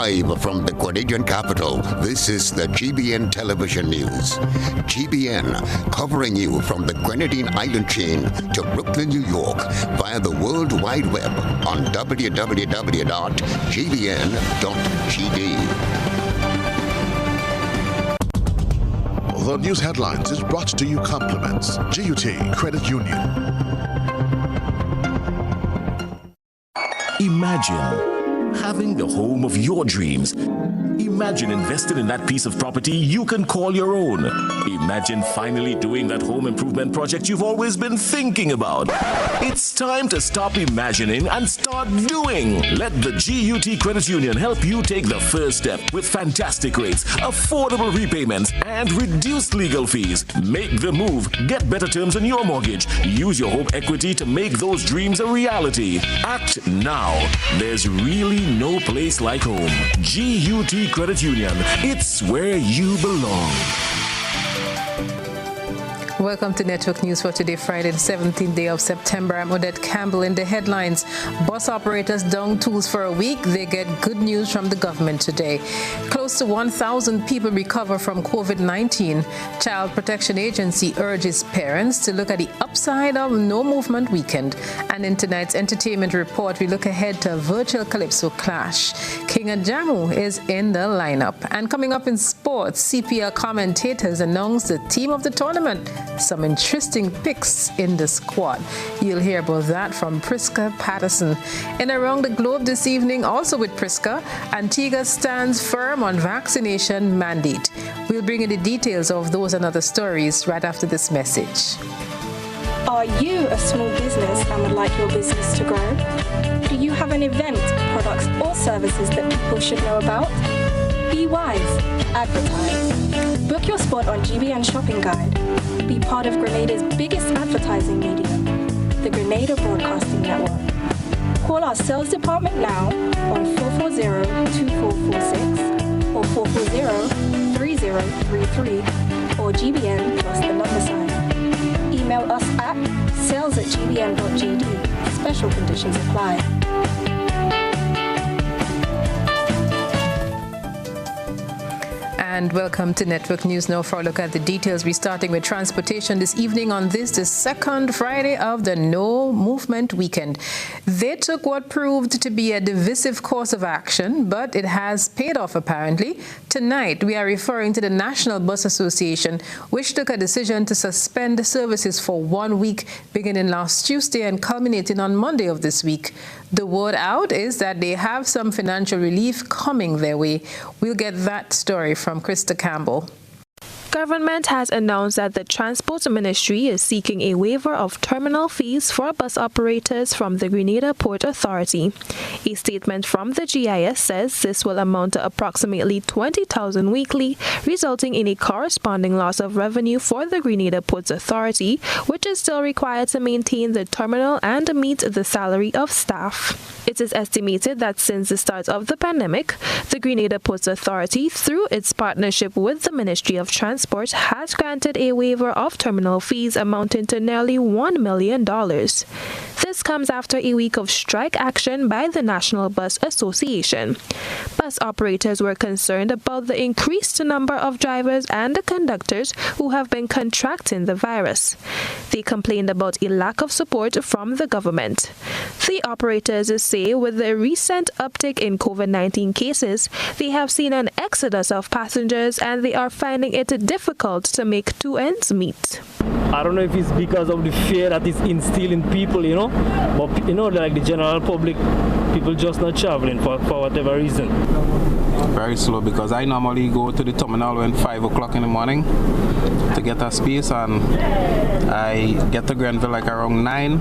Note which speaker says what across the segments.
Speaker 1: Live from the Grenadian capital, this is the GBN Television News. GBN, covering you from the Grenadine Island chain to Brooklyn, New York, via the World Wide Web on www.gbn.gd.
Speaker 2: The news headlines is brought to you compliments GUT Credit Union.
Speaker 3: Imagine having the home of your dreams. Imagine investing in that piece of property you can call your own. Imagine finally doing that home improvement project you've always been thinking about. It's time to stop imagining and start doing. Let the GUT Credit Union help you take the first step with fantastic rates, affordable repayments, and reduced legal fees. Make the move. Get better terms on your mortgage. Use your home equity to make those dreams a reality. Act now. There's really no place like home. GUT Credit Union. It's where you belong.
Speaker 4: Welcome to Network News for today, Friday, the 17th day of September. I'm Odette Campbell. In the headlines, bus operators down tools for a week. They get good news from the government today. Close to 1,000 people recover from COVID-19. Child Protection Agency urges parents to look at the upside of No Movement Weekend. And in tonight's entertainment report, we look ahead to a virtual Calypso clash. King Ajamu is in the lineup. And coming up in sports, CPL commentators announce the team of the tournament. Some interesting picks in the squad. You'll hear about that from Priska Patterson. And around the globe this evening, also with Priska, Antigua stands firm on vaccination mandate. We'll bring you the details of those and other stories right after this message.
Speaker 5: Are you a small business and would like your business to grow? Do you have an event, products, or services that people should know about? Be wise. Advertise. Book your spot on GBN Shopping Guide. Be part of Grenada's biggest advertising medium, the Grenada Broadcasting Network. Call our sales department now on 440-2446 or 440-3033 or GBN plus the number sign. Email us at sales@gbn.gd. Special conditions apply.
Speaker 4: And welcome to Network News now for a look at the details. We're starting with transportation this evening on the second Friday of the No Movement Weekend. They took what proved to be a divisive course of action, but it has paid off apparently. Tonight, we are referring to the National Bus Association, which took a decision to suspend services for 1 week, beginning last Tuesday and culminating on Monday of this week. The word out is that they have some financial relief coming their way. We'll get that story from Krista Campbell.
Speaker 6: Government has announced that the Transport Ministry is seeking a waiver of terminal fees for bus operators from the Grenada Port Authority. A statement from the GIS says this will amount to approximately $20,000 weekly, resulting in a corresponding loss of revenue for the Grenada Ports Authority, which is still required to maintain the terminal and meet the salary of staff. It is estimated that since the start of the pandemic, the Grenada Ports Authority, through its partnership with the Ministry of Transport, has granted a waiver of terminal fees amounting to nearly $1 million. This comes after a week of strike action by the National Bus Association. Bus operators were concerned about the increased number of drivers and conductors who have been contracting the virus. They complained about a lack of support from the government. The operators say with the recent uptick in COVID-19 cases, they have seen an exodus of passengers and they are finding it difficult to make two ends meet.
Speaker 7: I don't know if it's because of the fear that is instilled in people, but like the general public, people just not traveling for whatever reason.
Speaker 8: Very slow because I normally go to the terminal when 5 o'clock in the morning to get a space, and I get to Grenville like around 9,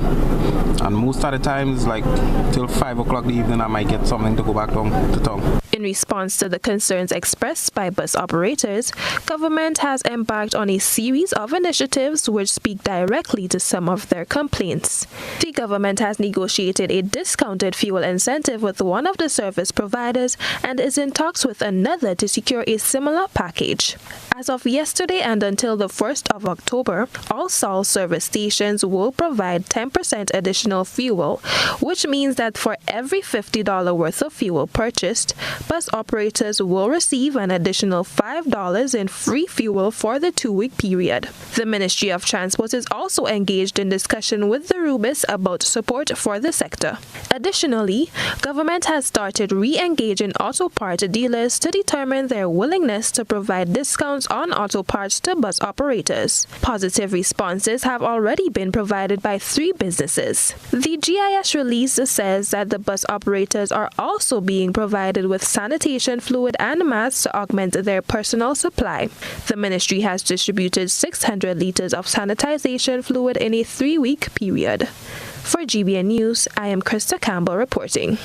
Speaker 8: and most of the times like till 5 o'clock in the evening I might get something to go back home to town.
Speaker 6: In response to the concerns expressed by bus operators, government has embarked on a series of initiatives which speak directly to some of their complaints. The government has negotiated a discounted fuel incentive with one of the service providers and is in talks with another to secure a similar package. As of yesterday and until the 1st of October, all Sol service stations will provide 10% additional fuel, which means that for every $50 worth of fuel purchased, bus operators will receive an additional $5 in free fuel for the 2-week period. The Ministry of Transport is also engaged in discussion with the Rubis about support for the sector. Additionally, government has started re-engaging auto part dealers to determine their willingness to provide discounts on auto parts to bus operators. Positive responses have already been provided by 3 businesses. The GIS release says that the bus operators are also being provided with sanitation fluid and masks to augment their personal supply. The ministry has distributed 600 liters of sanitization fluid in a 3-week period. For GBN News, I am Krista Campbell reporting.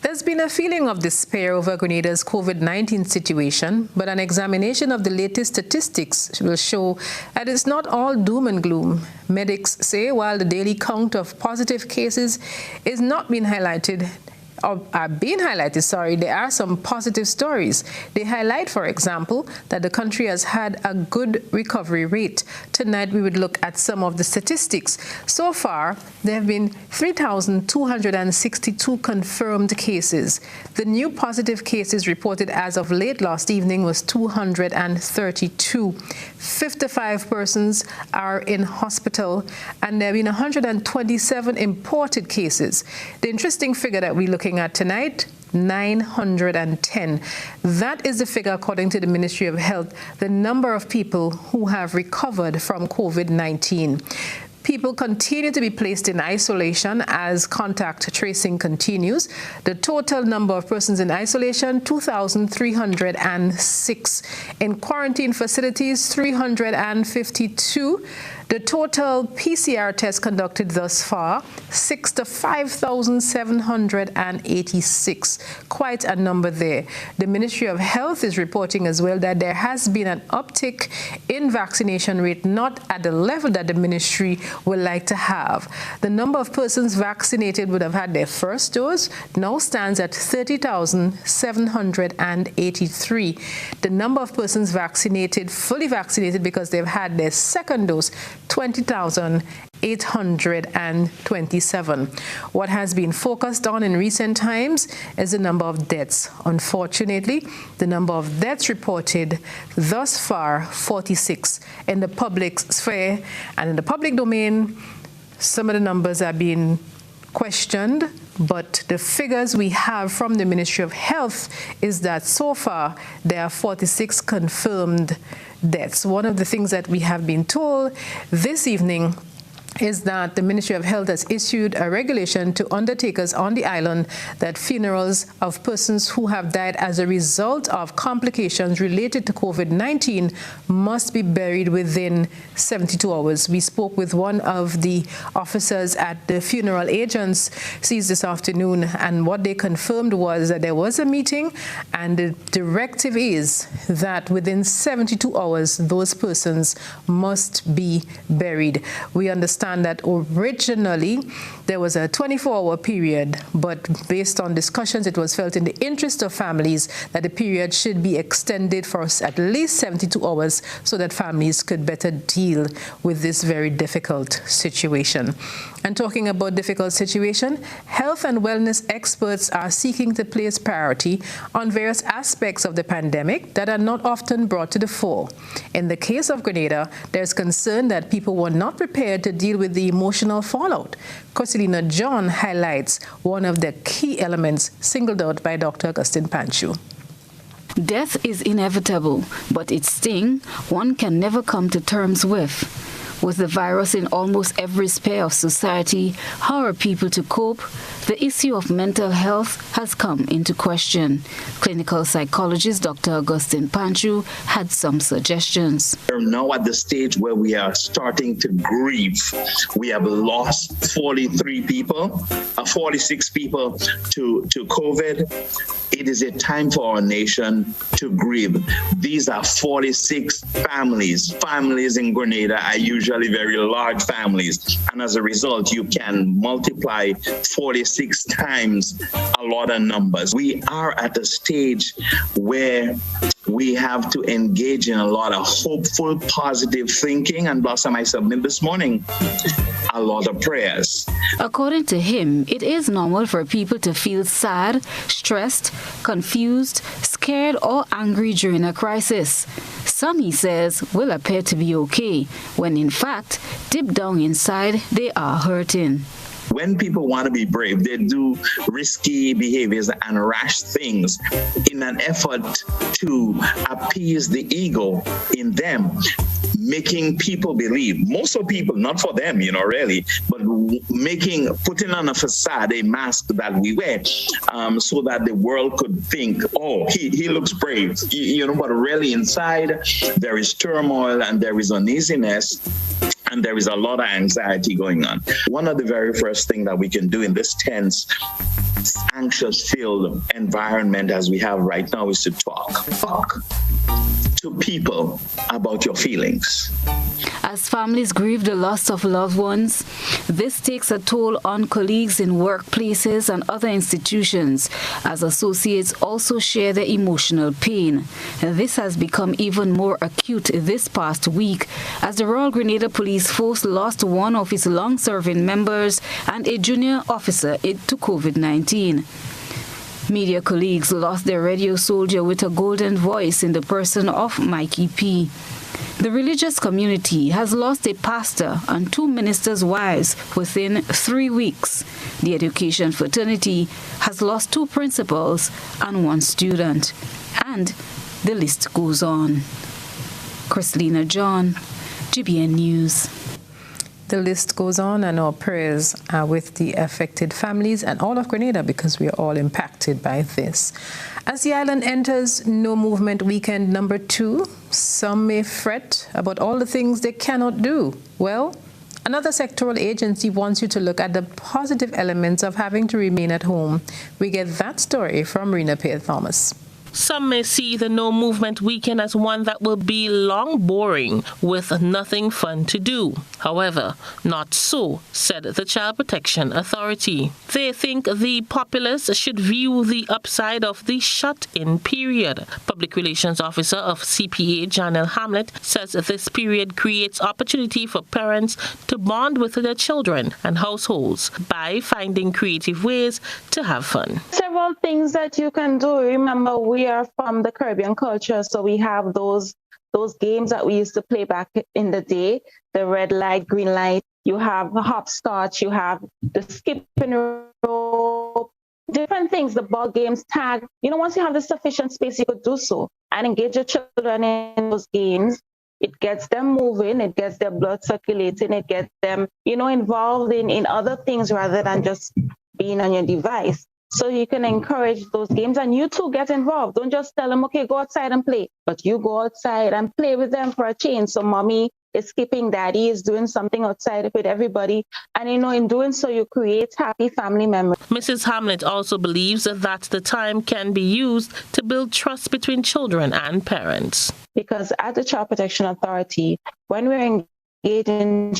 Speaker 4: There's been a feeling of despair over Grenada's COVID-19 situation, but an examination of the latest statistics will show that it's not all doom and gloom. Medics say while the daily count of positive cases is not being highlighted, there are some positive stories. They highlight, for example, that the country has had a good recovery rate. Tonight, we would look at some of the statistics. So far, there have been 3,262 confirmed cases. The new positive cases reported as of late last evening was 232. 55 persons are in hospital, and there have been 127 imported cases. The interesting figure that we're looking at tonight, 910. That is the figure according to the Ministry of Health, the number of people who have recovered from COVID-19. People continue to be placed in isolation as contact tracing continues. The total number of persons in isolation, 2,306. In quarantine facilities, 352. The total PCR tests conducted thus far, 65,786. Quite a number there. The Ministry of Health is reporting as well that there has been an uptick in vaccination rate, not at the level that the ministry would like to have. The number of persons vaccinated would have had their first dose now stands at 30,783. The number of persons vaccinated, fully vaccinated because they've had their second dose, 20,827. What has been focused on in recent times is the number of deaths. Unfortunately, the number of deaths reported thus far, 46. In the public sphere and in the public domain, some of the numbers are being questioned, but the figures we have from the Ministry of Health is that so far there are 46 confirmed deaths. One of the things that we have been told this evening is that the Ministry of Health has issued a regulation to undertakers on the island that funerals of persons who have died as a result of complications related to COVID-19 must be buried within 72 hours. We spoke with one of the officers at the funeral agencies this afternoon, and what they confirmed was that there was a meeting and the directive is that within 72 hours those persons must be buried. We understand that originally there was a 24-hour period, but based on discussions, it was felt in the interest of families that the period should be extended for at least 72 hours so that families could better deal with this very difficult situation. And talking about difficult situation, health and wellness experts are seeking to place priority on various aspects of the pandemic that are not often brought to the fore. In the case of Grenada, there's concern that people were not prepared to deal with the emotional fallout. Cosilina John highlights one of the key elements singled out by Dr. Augustine Panchu.
Speaker 9: Death is inevitable, but its sting one can never come to terms with. With the virus in almost every sphere of society, how are people to cope? The issue of mental health has come into question. Clinical psychologist Dr. Augustine Panchu had some suggestions.
Speaker 10: We're now at the stage where we are starting to grieve. We have lost 46 people to COVID. It is a time for our nation to grieve. These are 46 families. Families in Grenada are usually very large families. And as a result, you can multiply 46 times a lot of numbers. We are at a stage where we have to engage in a lot of hopeful, positive thinking, and Blossom, I submit this morning, a lot of prayers.
Speaker 9: According to him, it is normal for people to feel sad, stressed, confused, scared, or angry during a crisis. Some, he says, will appear to be okay, when in fact, deep down inside, they are hurting.
Speaker 10: When people want to be brave, they do risky behaviors and rash things in an effort to appease the ego in them, making people believe, most of people, not for them, really, but putting on a facade, a mask that we wear, so that the world could think, oh, he looks brave, but really inside there is turmoil and there is uneasiness. And there is a lot of anxiety going on. One of the very first things that we can do in this tense, anxious-filled environment as we have right now is to talk to people about your feelings.
Speaker 9: As families grieve the loss of loved ones, this takes a toll on colleagues in workplaces and other institutions, as associates also share their emotional pain. This has become even more acute this past week, as the Royal Grenada Police Force lost one of its long-serving members and a junior officer to COVID-19. Media colleagues lost their radio soldier with a golden voice in the person of Mikey P. The religious community has lost a pastor and 2 ministers' wives within 3 weeks. The education fraternity has lost 2 principals and 1 student. And the list goes on. Christina John, GBN News.
Speaker 4: The list goes on, and our prayers are with the affected families and all of Grenada, because we are all impacted by this. As the island enters No Movement Weekend number 2, some may fret about all the things they cannot do. Well, another sectoral agency wants you to look at the positive elements of having to remain at home. We get that story from Rena Pear Thomas.
Speaker 11: Some may see the No Movement Weekend as one that will be long boring with nothing fun to do. However, not so, said the Child Protection Authority. They think the populace should view the upside of the shut-in period. Public Relations Officer of CPA, Janelle Hamlet, says this period creates opportunity for parents to bond with their children and households by finding creative ways to have fun.
Speaker 12: Several things that you can do. Remember, we are from the Caribbean culture, so we have those games that we used to play back in the day, the red light, green light. You have the hopscotch, you have the skipping rope, different things, the ball games, tag. Once you have the sufficient space, you could do so and engage your children in those games. It gets them moving, it gets their blood circulating, it gets them, involved in other things rather than just being on your device. So you can encourage those games, and you too get involved. Don't just tell them, okay, go outside and play, but you go outside and play with them for a change. So mommy is skipping, daddy is doing something outside with everybody. And in doing so, you create happy family memories.
Speaker 11: Mrs. Hamlet also believes that the time can be used to build trust between children and parents.
Speaker 12: Because at the Child Protection Authority, when we're engaging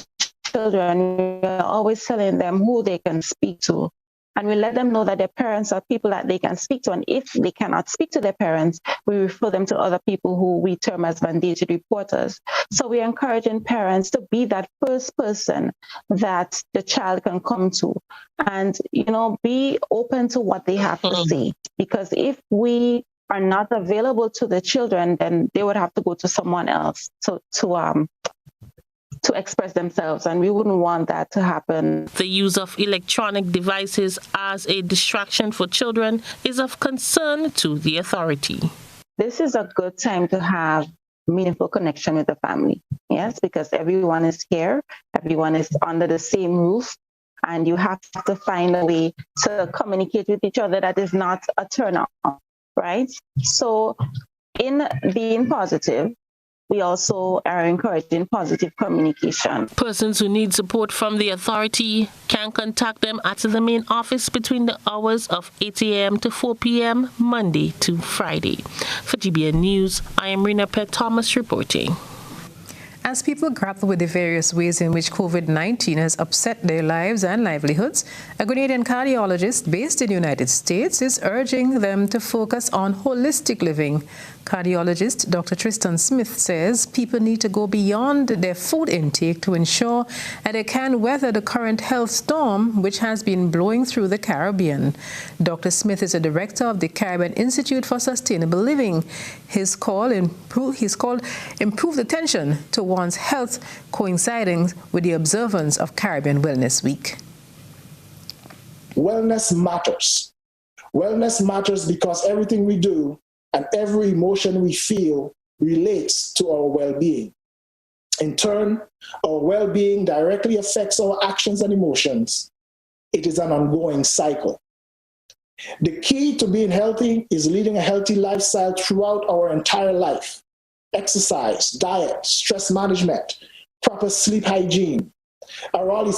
Speaker 12: children, we're always telling them who they can speak to. And we let them know that their parents are people that they can speak to. And if they cannot speak to their parents, we refer them to other people who we term as mandated reporters. So we're encouraging parents to be that first person that the child can come to. And, be open to what they have to say. Because if we are not available to the children, then they would have to go to someone else to express themselves, and we wouldn't want that to happen.
Speaker 11: The use of electronic devices as a distraction for children is of concern to the authority.
Speaker 12: This is a good time to have meaningful connection with the family, yes, because everyone is here, everyone is under the same roof, and you have to find a way to communicate with each other that is not a turn on, right? So in being positive, we also are encouraging positive communication.
Speaker 11: Persons who need support from the authority can contact them at the main office between the hours of 8 a.m. to 4 p.m. Monday to Friday. For GBN News, I am Rena Pear Thomas reporting.
Speaker 4: As people grapple with the various ways in which COVID-19 has upset their lives and livelihoods, a Grenadian cardiologist based in the United States is urging them to focus on holistic living. Cardiologist Dr. Tristan Smith says people need to go beyond their food intake to ensure that they can weather the current health storm which has been blowing through the Caribbean. Dr. Smith is a director of the Caribbean Institute for Sustainable Living. He's called Improve Attention to One's Health, coinciding with the observance of Caribbean Wellness Week.
Speaker 13: Wellness matters. Wellness matters because everything we do and every emotion we feel relates to our well-being. In turn, our well-being directly affects our actions and emotions. It is an ongoing cycle. The key to being healthy is leading a healthy lifestyle throughout our entire life. Exercise, diet, stress management, proper sleep hygiene are all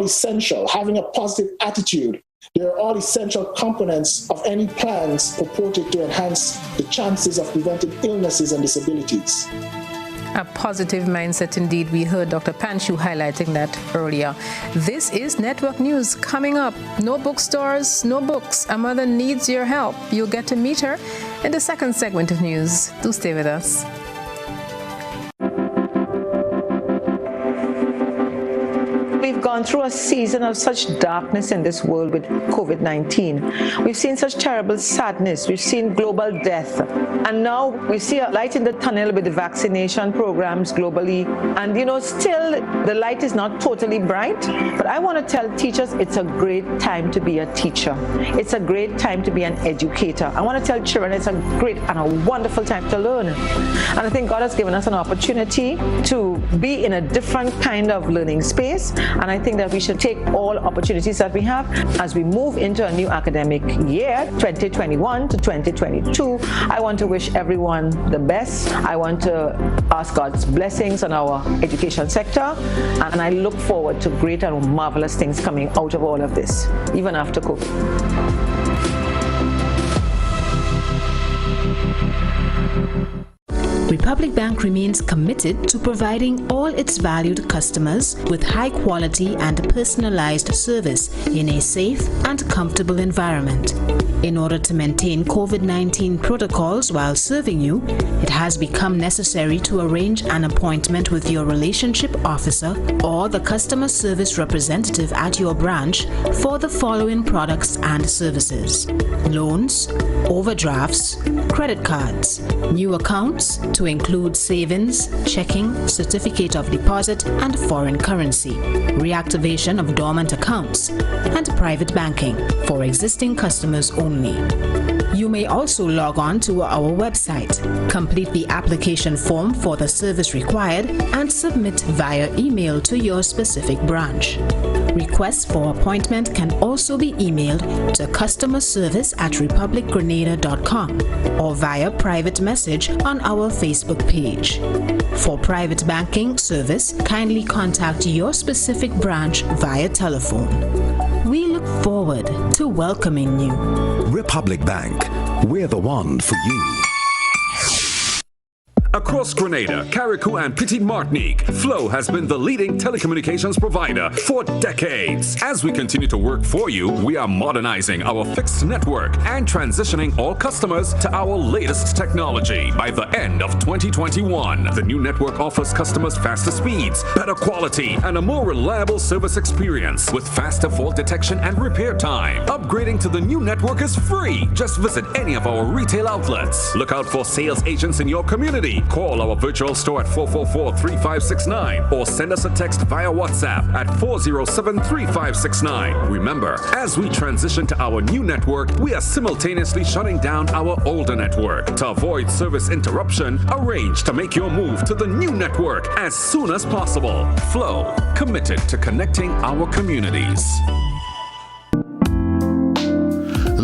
Speaker 13: essential. Having a positive attitude, they are all essential components of any plans purported to enhance the chances of preventing illnesses and disabilities.
Speaker 4: A positive mindset indeed. We heard Dr. Panchu highlighting that earlier. This is Network News. Coming up, no bookstores, no books. A mother needs your help. You'll get to meet her in the second segment of news. Do stay with us.
Speaker 14: We've gone through a season of such darkness in this world with COVID-19. We've seen such terrible sadness. We've seen global death. And now we see a light in the tunnel with the vaccination programs globally. And, still the light is not totally bright. But I want to tell teachers it's a great time to be a teacher. It's a great time to be an educator. I want to tell children it's a great and a wonderful time to learn. And I think God has given us an opportunity to be in a different kind of learning space. And I think that we should take all opportunities that we have as we move into a new academic year, 2021 to 2022. I want to wish everyone the best. I want to ask God's blessings on our education sector. And I look forward to great and marvelous things coming out of all of this, even after COVID.
Speaker 15: Republic Bank remains committed to providing all its valued customers with high quality and personalized service in a safe and comfortable environment. In order to maintain COVID-19 protocols while serving you, it has become necessary to arrange an appointment with your relationship officer or the customer service representative at your branch for the following products and services: loans, overdrafts, credit cards, new accounts to include savings, checking, certificate of deposit, and foreign currency, reactivation of dormant accounts, and private banking for existing customers only. You may also log on to our website, complete the application form for the service required, and submit via email to your specific branch. Requests for appointment can also be emailed to customerservice@republicgrenada.com or via private message on our Facebook page. For private banking service, kindly contact your specific branch via telephone. We look forward to welcoming you.
Speaker 16: Republic Bank, we're the one for you.
Speaker 17: Across Grenada, Carriacou, and Petite Martinique, Flow has been the leading telecommunications provider for decades. As we continue to work for you, we are modernizing our fixed network and transitioning all customers to our latest technology. By the end of 2021, the new network offers customers faster speeds, better quality, and a more reliable service experience with faster fault detection and repair time. Upgrading to the new network is free. Just visit any of our retail outlets. Look out for sales agents in your community. Call our virtual store at 444-3569 or send us a text via WhatsApp at 407-3569. Remember, as we transition to our new network, we are simultaneously shutting down our older network. To avoid service interruption, arrange to make your move to the new network as soon as possible. Flow, committed to connecting our communities.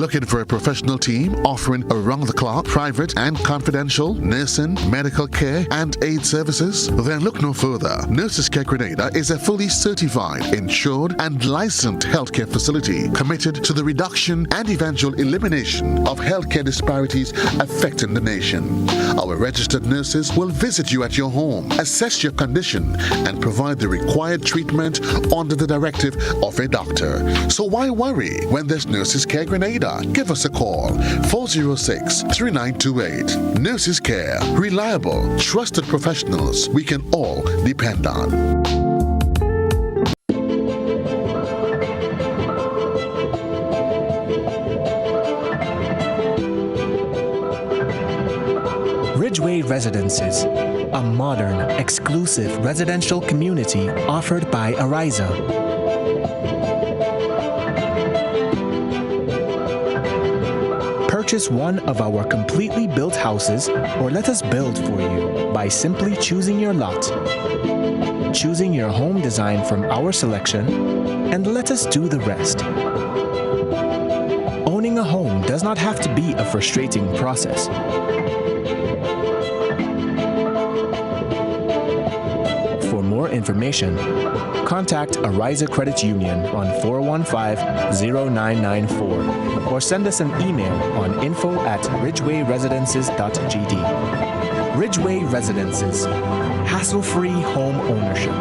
Speaker 2: Looking for a professional team offering around-the-clock, private and confidential nursing, medical care, and aid services? Then look no further. Nurses Care Grenada is a fully certified, insured, and licensed healthcare facility committed to the reduction and eventual elimination of healthcare disparities affecting the nation. Our registered nurses will visit you at your home, assess your condition, and provide the required treatment under the directive of a doctor. So why worry when there's Nurses Care Grenada? Give us a call, 406-3928. Nurses Care, reliable, trusted professionals we can all depend on.
Speaker 18: Ridgeway Residences, a modern, exclusive residential community offered by Ariza. Purchase one of our completely built houses or let us build for you by simply choosing your lot, choosing your home design from our selection, and let us do the rest. Owning a home does not have to be a frustrating process. For more information, contact Ariza Credit Union on 415-0994 or send us an email on info@ridgewayresidences.gd. Ridgeway Residences, hassle-free home ownership.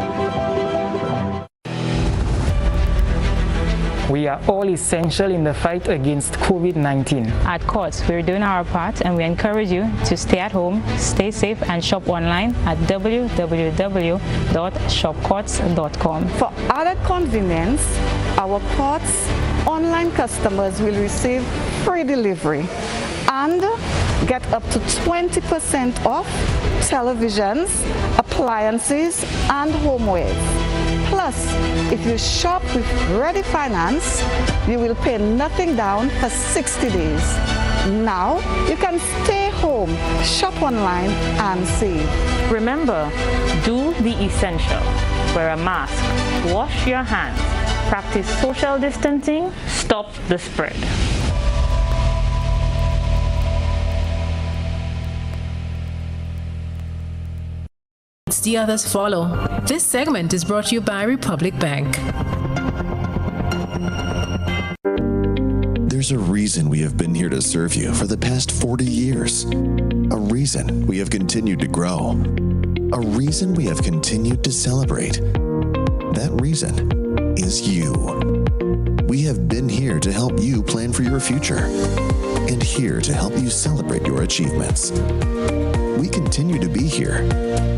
Speaker 19: We are all essential in the fight against COVID-19.
Speaker 20: At Courts, we're doing our part and we encourage you to stay at home, stay safe, and shop online at www.shopcourts.com.
Speaker 21: For added convenience, our Courts online customers will receive free delivery and get up to 20% off televisions, appliances, and homewares. Plus, if you shop with Ready Finance, you will pay nothing down for 60 days. Now, you can stay home, shop online, and save.
Speaker 20: Remember, do the essential. Wear a mask, wash your hands, practice social distancing, stop the spread.
Speaker 4: The others follow. This segment is brought to you by Republic Bank.
Speaker 22: There's a reason we have been here to serve you for the past 40 years. A reason we have continued to grow. A reason we have continued to celebrate. That reason is you. We have been here to help you plan for your future and here to help you celebrate your achievements. We continue to be here,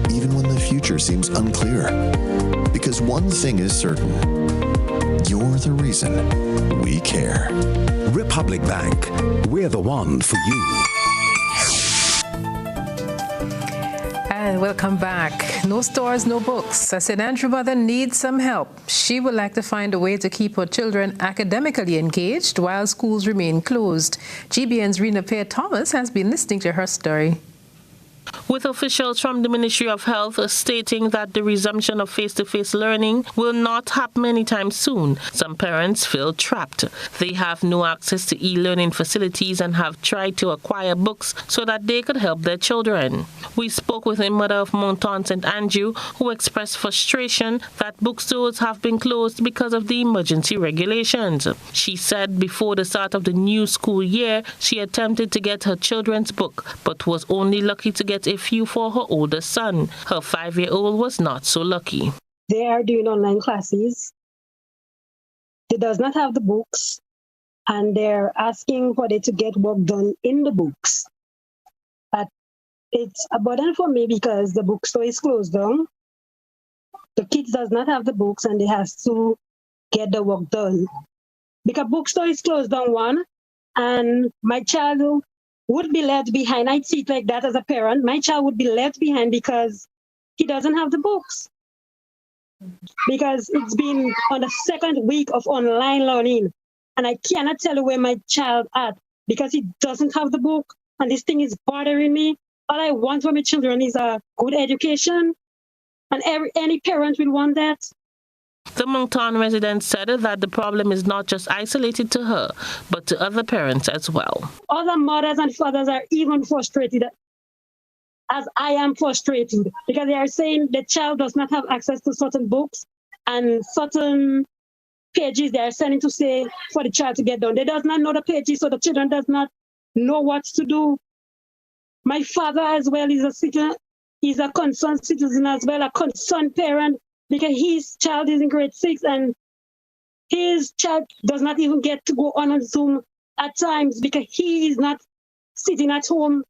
Speaker 22: even when the future seems unclear. Because one thing is certain, you're the reason we care.
Speaker 16: Republic Bank, we're the one for you.
Speaker 4: And welcome back. No stores, no books. A St. Andrew mother needs some help. She would like to find a way to keep her children academically engaged while schools remain closed. GBN's Rena Pear Thomas has been listening to her story.
Speaker 11: With officials from the Ministry of Health stating that the resumption of face-to-face learning will not happen anytime soon, some parents feel trapped. They have no access to e-learning facilities and have tried to acquire books so that they could help their children. We spoke with a mother of Monton St. Andrew who expressed frustration that bookstores have been closed because of the emergency regulations. She said before the start of the new school year, she attempted to get her children's book, but was only lucky to get a few for her older son. Her 5-year-old was not so lucky.
Speaker 23: They are doing online classes. They does not have the books, and they're asking for them to get work done in the books. But it's a burden for me because the bookstore is closed down. The kids does not have the books, and they have to get the work done. Because bookstore is closed down, one, and my child would be left behind. I see it like that as a parent. My child would be left behind because he doesn't have the books. Because it's been on the second week of online learning, and I cannot tell you where my child at because he doesn't have the book, and this thing is bothering me. All I want for my children is a good education, and any parent will want that.
Speaker 11: The Moncton resident said that the problem is not just isolated to her, but to other parents as well.
Speaker 23: Other mothers and fathers are even frustrated, as I am frustrated, because they are saying the child does not have access to certain books and certain pages they are sending to say for the child to get done. They does not know the pages, so the children does not know what to do. My father as well is a citizen, is a concerned citizen as well, a concerned parent, because his child is in grade 6 and his child does not even get to go on Zoom at times because he is not sitting at home.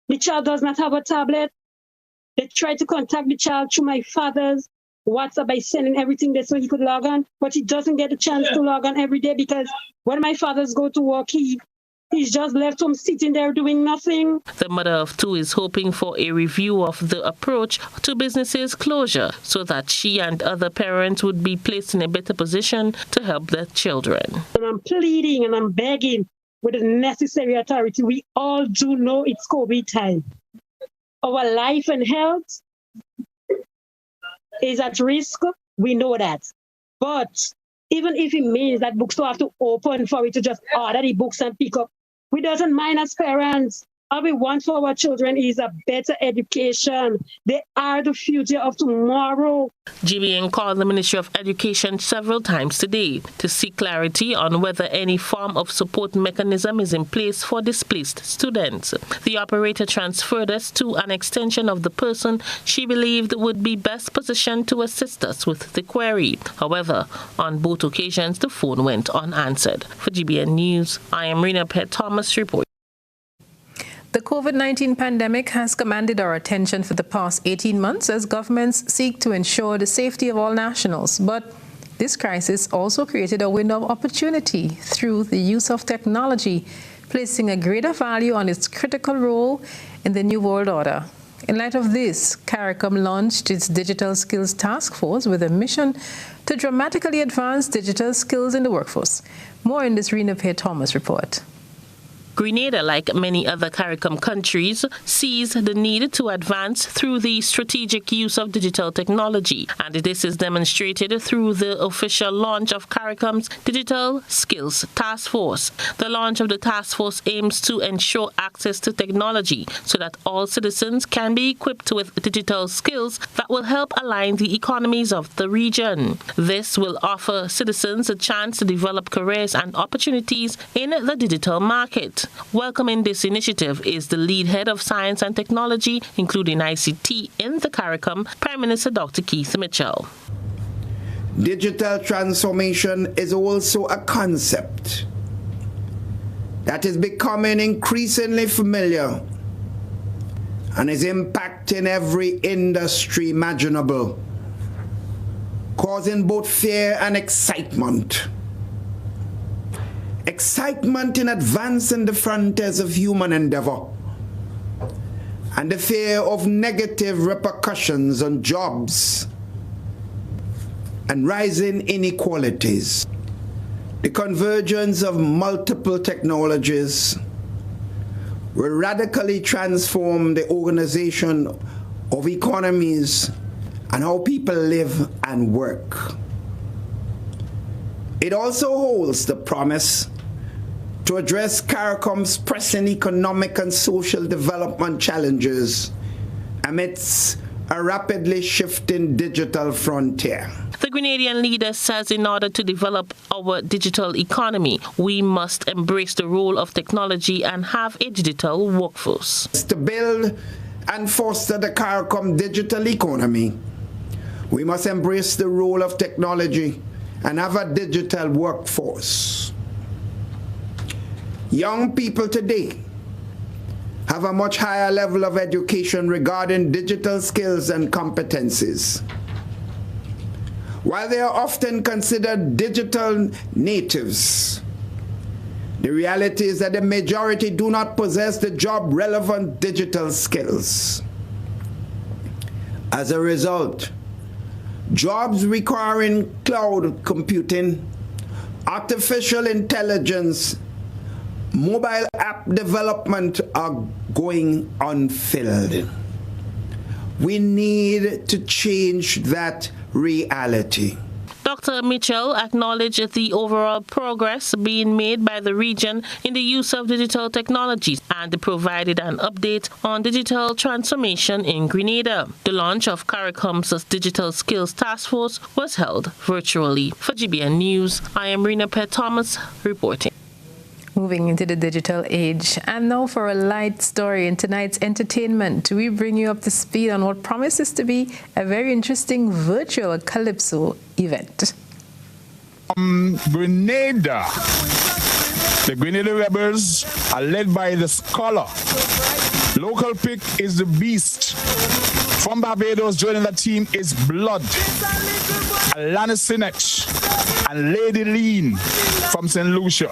Speaker 23: The child does not have a tablet. They try to contact the child through my father's WhatsApp by sending everything there so he could log on, but he doesn't get a chance to log on every day because when my fathers go to work, he's just left home sitting there doing nothing.
Speaker 11: The mother of two is hoping for a review of the approach to businesses closure so that she and other parents would be placed in a better position to help their children.
Speaker 23: And I'm pleading and I'm begging with the necessary authority. We all do know it's COVID time. Our life and health is at risk. We know that. But even if it means that bookstore have to open for it to just order the books and pick up, we doesn't mind as parents. All we want for our children is a better education. They are the future of tomorrow.
Speaker 11: GBN called the Ministry of Education several times today to seek clarity on whether any form of support mechanism is in place for displaced students. The operator transferred us to an extension of the person she believed would be best positioned to assist us with the query. However, on both occasions, the phone went unanswered. For GBN News, I am Rena Pett Thomas reporting.
Speaker 4: The COVID-19 pandemic has commanded our attention for the past 18 months as governments seek to ensure the safety of all nationals. But this crisis also created a window of opportunity through the use of technology, placing a greater value on its critical role in the new world order. In light of this, CARICOM launched its Digital Skills Task Force with a mission to dramatically advance digital skills in the workforce. More in this Rena Pett Thomas report.
Speaker 11: Grenada, like many other CARICOM countries, sees the need to advance through the strategic use of digital technology, and this is demonstrated through the official launch of CARICOM's Digital Skills Task Force. The launch of the task force aims to ensure access to technology so that all citizens can be equipped with digital skills that will help align the economies of the region. This will offer citizens a chance to develop careers and opportunities in the digital market. Welcoming this initiative is the lead head of science and technology, including ICT, in the CARICOM, Prime Minister Dr. Keith Mitchell.
Speaker 1: Digital transformation is also a concept that is becoming increasingly familiar and is impacting every industry imaginable, causing both fear and excitement. Excitement in advancing the frontiers of human endeavor, and the fear of negative repercussions on jobs and rising inequalities. The convergence of multiple technologies will radically transform the organization of economies and how people live and work. It also holds the promise to address CARICOM's pressing economic and social development challenges amidst a rapidly shifting digital frontier.
Speaker 11: The Grenadian leader says in order to develop our digital economy, we must embrace the role of technology and have a digital workforce.
Speaker 1: To build and foster the CARICOM digital economy, we must embrace the role of technology and have a digital workforce. Young people today have a much higher level of education regarding digital skills and competencies. While they are often considered digital natives, the reality is that the majority do not possess the job-relevant digital skills. As a result, jobs requiring cloud computing, artificial intelligence, mobile app development are going unfilled. We need to change that reality.
Speaker 11: Dr. Mitchell acknowledged the overall progress being made by the region in the use of digital technologies and provided an update on digital transformation in Grenada. The launch of CARICOM's Digital Skills Task Force was held virtually. For GBN News, I am Rena Pett Thomas reporting.
Speaker 4: Moving into the digital age. And now for a light story in tonight's entertainment. We bring you up to speed on what promises to be a very interesting virtual Calypso event.
Speaker 3: Grenada. The Grenada Rebels are led by the Scholar. Local pick is the Beast. From Barbados, joining the team is Blood, Alana Sinech, and Lady Lean from St. Lucia.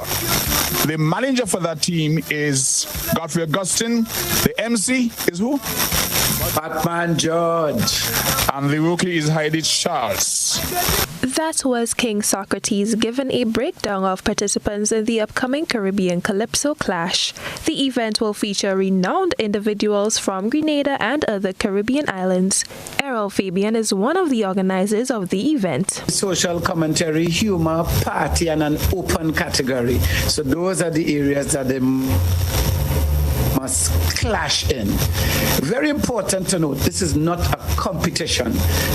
Speaker 3: The manager for that team is Godfrey Augustine. The MC is who? Batman George. And the rookie is Heidi Charles.
Speaker 6: That was King Socrates giving a breakdown of participants in the upcoming Caribbean Calypso Clash. The event will feature renowned individuals from Grenada and other Caribbean islands. Errol Fabian is one of the organizers of the event.
Speaker 5: Social commentary, humor, party, and an open category. So those are the areas that they must clash in. Very important to note, this is not a competition.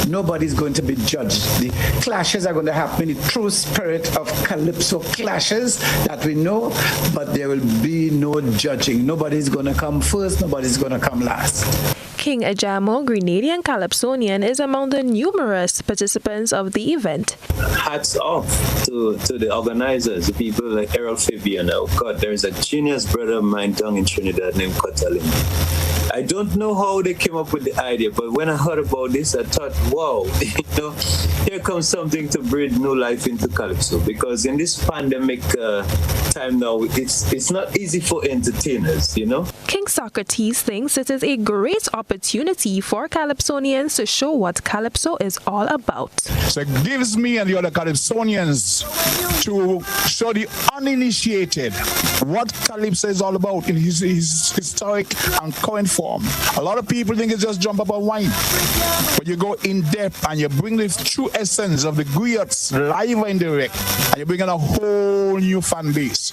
Speaker 5: Nobody's going to be judged. The clashes are going to happen in the true spirit of Calypso clashes that we know, but there will be no judging. Nobody's going to come first, nobody's going to come last.
Speaker 6: King Ajamo, Grenadian Calypsonian, is among the numerous participants of the event.
Speaker 7: Hats off to the organizers, the people like Errol Fabian. Oh God, there's a genius brother of mine down in Trinidad named Kotalin. I don't know how they came up with the idea, but when I heard about this, I thought, wow, here comes something to breathe new life into Calypso. Because in this pandemic time now, it's not easy for entertainers,
Speaker 6: King Socrates thinks it is a great opportunity for Calypsonians to show what Calypso is all about.
Speaker 3: So it gives me and the other Calypsonians to show the uninitiated what Calypso is all about in his historic and current form. A lot of people think it's just jump up and wine. But you go in depth and you bring the true essence of the griots live and direct, and you bring in a whole new fan base.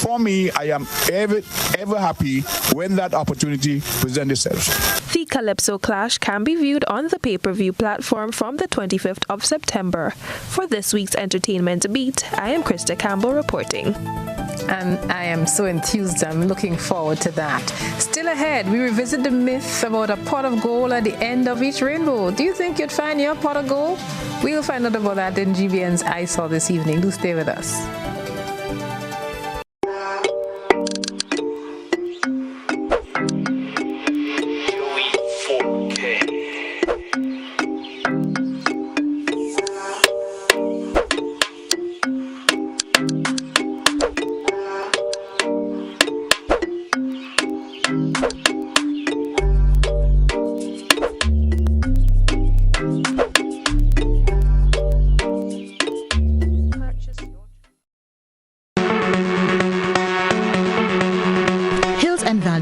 Speaker 3: For me, I am ever happy when that opportunity presents itself.
Speaker 6: The Calypso Clash can be viewed on the pay-per-view platform from the 25th of September. For this week's Entertainment Beat, I am Krista Campbell reporting.
Speaker 4: And I am so enthused. I'm looking forward to that. Still ahead, we revisit the myth about a pot of gold at the end of each rainbow. Do you think you'd find your pot of gold? We'll find out about that in GBN's I Saw this evening. Do stay with us.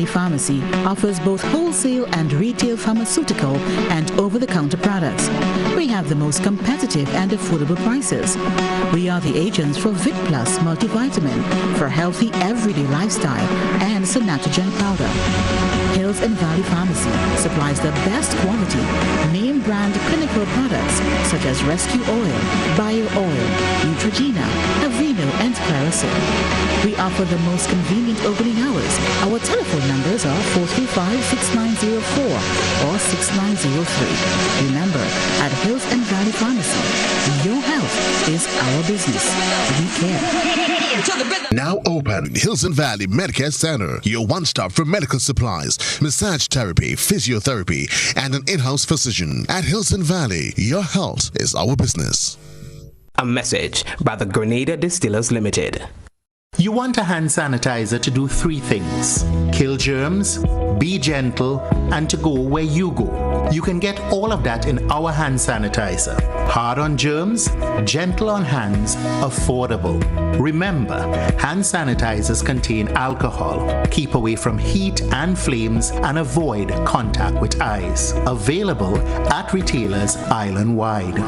Speaker 15: Pharmacy offers both wholesale and retail pharmaceutical and over-the-counter products. We have the most competitive and affordable prices. We are the agents for Vit Plus multivitamin for healthy everyday lifestyle and Sanatogen powder. Hills and Valley Pharmacy supplies the best quality, name brand clinical products such as Rescue Oil, Bio Oil, Neutrogena, Aveeno, and Clarisil. We offer the most convenient opening hours. Our telephone numbers are 435-6904 or 6903. Remember, at Hills and Valley Pharmacy, your health is our business. We care.
Speaker 2: Now open, Hills and Valley Medicare Center, your one-stop for medical supplies, massage therapy, physiotherapy, and an in-house physician. At Hills and Valley, your health is our business.
Speaker 24: A message by the Grenada Distillers Limited.
Speaker 25: You want a hand sanitizer to do 3 things: kill germs, be gentle, and to go where you go. You can get all of that in our hand sanitizer. Hard on germs, gentle on hands, affordable. Remember, hand sanitizers contain alcohol. Keep away from heat and flames and avoid contact with eyes. Available at retailers island-wide.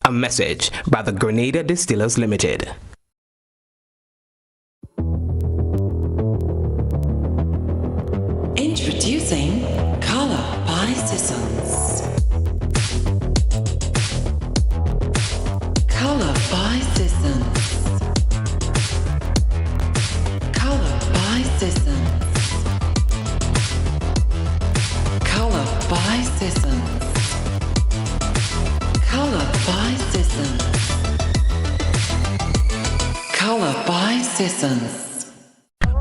Speaker 24: A message by the Grenada Distillers Limited.
Speaker 8: Introducing Color by Sissons. Color by Sissons. Color by Sissons. Color by Sissons. Color by Sissons. Color by Sissons.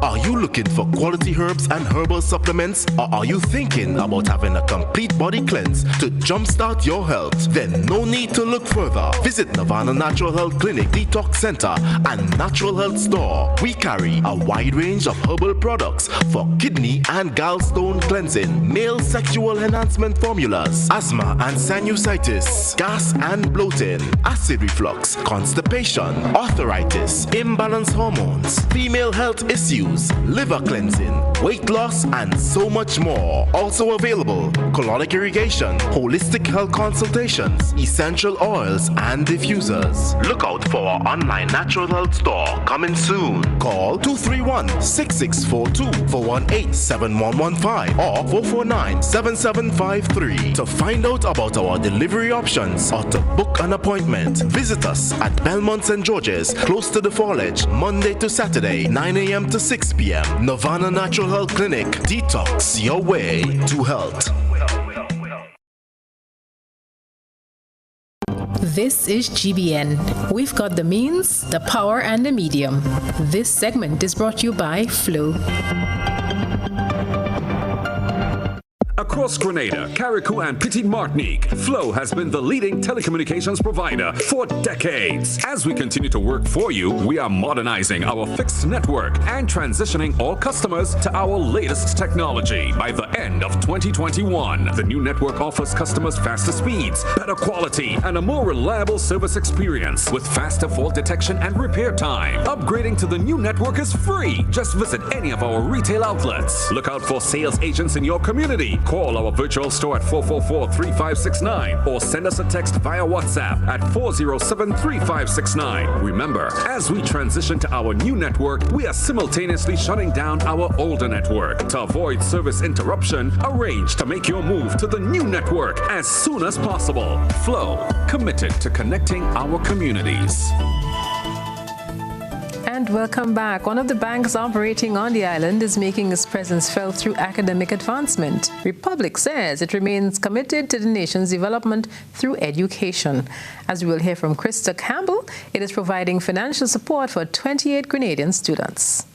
Speaker 9: Are you looking for quality herbs and herbal supplements, or are you thinking about having a complete body cleanse to jumpstart your health? Then no need to look further. Visit Nirvana Natural Health Clinic, Detox Center, and Natural Health Store. We carry a wide range of herbal products for kidney and gallstone cleansing, male sexual enhancement formulas, asthma and sinusitis, gas and bloating, acid reflux, constipation, arthritis, imbalanced hormones, female health issues, liver cleansing, weight loss, and so much more. Also available, colonic irrigation, holistic health consultations, essential oils, and diffusers. Look out for our online natural health store coming soon. Call 231-6642 for 18-7115 or 449-7753 to find out about our delivery options or to book an appointment. Visit us at Belmont St. George's, close to the Fallage, Monday to Saturday, 9 a.m. to 6 p.m. Nirvana Natural Health Clinic. Detox your way to health.
Speaker 4: This is GBN. We've got the means, the power, and the medium. This segment is brought to you by Flow.
Speaker 17: Across Grenada, Carriacou, and Petite Martinique, Flow has been the leading telecommunications provider for decades. As we continue to work for you, we are modernizing our fixed network and transitioning all customers to our latest technology. By the end of 2021, the new network offers customers faster speeds, better quality, and a more reliable service experience with faster fault detection and repair time. Upgrading to the new network is free. Just visit any of our retail outlets. Look out for sales agents in your community. Call our virtual store at 444-3569 or send us a text via WhatsApp at 407-3569. Remember, as we transition to our new network, we are simultaneously shutting down our older network. To avoid service interruption, arrange to make your move to the new network as soon as possible. Flow, committed to connecting our communities.
Speaker 4: And welcome back. One of the banks operating on the island is making its presence felt through academic advancement. Republic says it remains committed to the nation's development through education. As we will hear from Krista Campbell, it is providing financial support for 28 Grenadian students.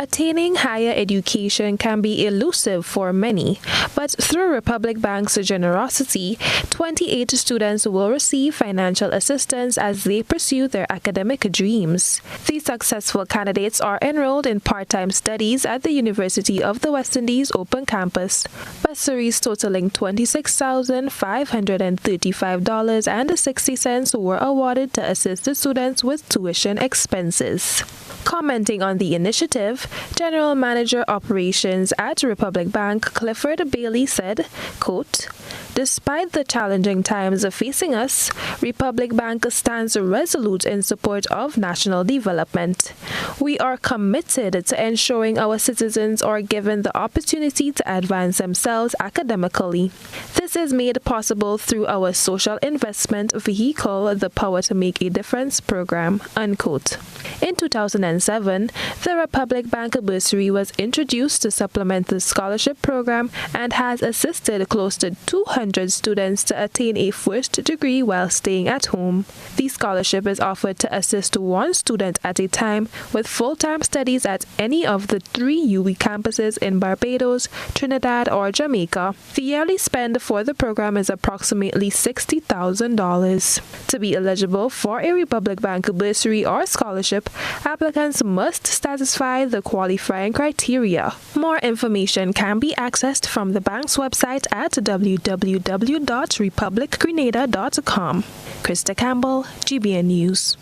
Speaker 6: Attaining higher education can be elusive for many, but through Republic Bank's generosity, 28 students will receive financial assistance as they pursue their academic dreams. These successful candidates are enrolled in part-time studies at the University of the West Indies Open Campus. Bursaries totaling $26,535.60 were awarded to assist the students with tuition expenses. Commenting on the initiative, General Manager Operations at Republic Bank Clifford Bailey said, quote, "Despite the challenging times facing us, Republic Bank stands resolute in support of national development. We are committed to ensuring our citizens are given the opportunity to advance themselves academically. This is made possible through our social investment vehicle, the Power to Make a Difference program," unquote. In 2007, the Republic Bank bursary was introduced to supplement the scholarship program and has assisted close to 200 students to attain a first degree while staying at home. The scholarship is offered to assist one student at a time with full-time studies at any of the 3 UWI campuses in Barbados, Trinidad, or Jamaica. The yearly spend for the program is approximately $60,000. To be eligible for a Republic Bank bursary or scholarship, applicants must satisfy the qualifying criteria. More information can be accessed from the bank's website at www.republicgrenada.com. Krista Campbell, GBN News.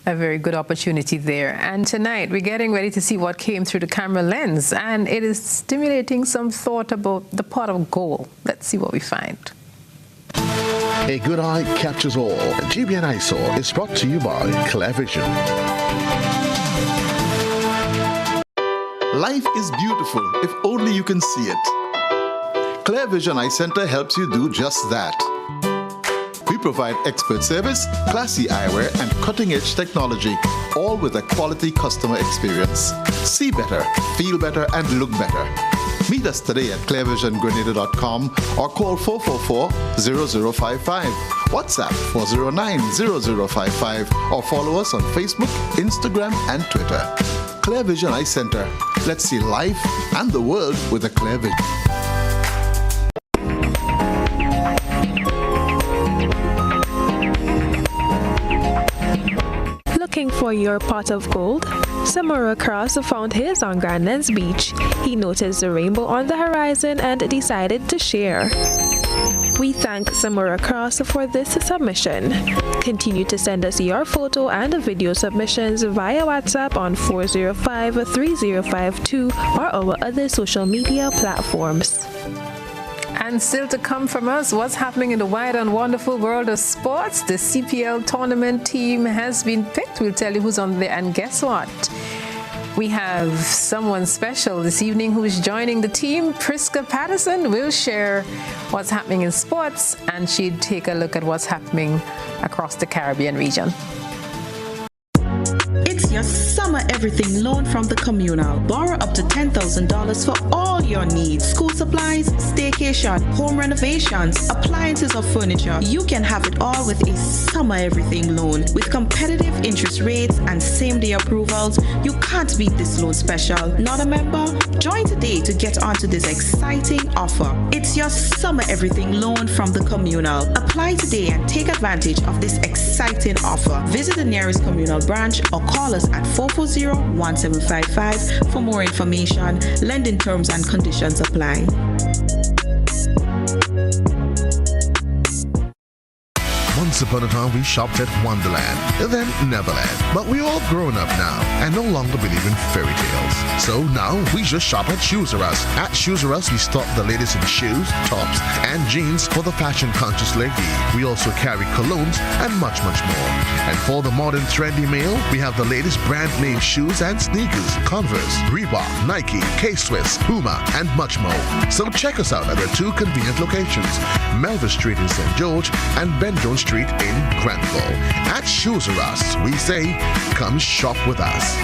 Speaker 4: A very good opportunity there. And tonight, we're getting ready to see what came through the camera lens, and it is stimulating some thought about the pot of gold. Let's see what we find.
Speaker 2: A good eye captures all. GBN Eyesore is brought to you by ClearVision.
Speaker 10: Life is beautiful if only you can see it. ClearVision Eye Center helps you do just that. We provide expert service, classy eyewear, and cutting-edge technology, all with a quality customer experience. See better, feel better, and look better. Meet us today at clearvisiongrenada.com or call 444-0055, WhatsApp 409-0055, or follow us on Facebook, Instagram, and Twitter. ClearVision Eye Center. Let's see life and the world with a clear vision.
Speaker 6: Looking for your pot of gold? Samura Cross found his on Grandlands Beach. He noticed the rainbow on the horizon and decided to share. We thank Samura Cross for this submission. Continue to send us your photo and video submissions via WhatsApp on 405-3052 or our other social media platforms.
Speaker 4: And still to come from us, what's happening in the wide and wonderful world of sports? The CPL tournament team has been picked. We'll tell you who's on there. And guess what? We have someone special this evening who's joining the team. Priska Patterson will share what's happening in sports, and she'd take a look at what's happening across the Caribbean region.
Speaker 12: It's your summer everything loan from the Communal. Borrow up to $10,000 for all your needs. School supplies, staycation, home renovations, appliances or furniture. You can have it all with a summer everything loan. With competitive interest rates and same-day approvals, you can't beat this loan special. Not a member? Join today to get onto this exciting offer. It's your summer everything loan from the Communal. Apply today and take advantage of this exciting offer. Visit the nearest Communal branch or call us at 440-1755 for more information. Lending terms and conditions apply.
Speaker 2: Once upon a time, we shopped at Wonderland, then Neverland. But we're all grown up now and no longer believe in fairy tales. So now we just shop at Shoes R Us. At Shoes R Us, we stock the latest in shoes, tops, and jeans for the fashion-conscious lady. We also carry colognes and much, much more. And for the modern trendy male, we have the latest brand-name shoes and sneakers, Converse, Reebok, Nike, K-Swiss, Puma, and much more. So check us out at our two convenient locations, Melville Street in St. George and Ben Jones Street in Granville. At Shoes R Us, we say, come shop with us.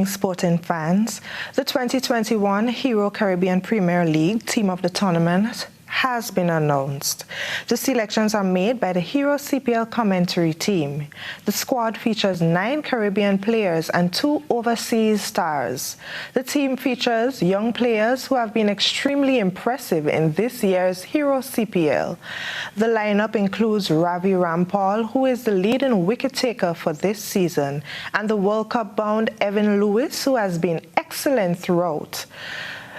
Speaker 13: Sporting fans, the 2021 Hero Caribbean Premier League Team of the Tournament has been announced. The selections are made by the Hero CPL commentary team. The squad features 9 Caribbean players and 2 overseas stars. The team features young players who have been extremely impressive in this year's Hero CPL. The lineup includes Ravi Rampal, who is the leading wicket-taker for this season, and the World Cup-bound Evan Lewis, who has been excellent throughout.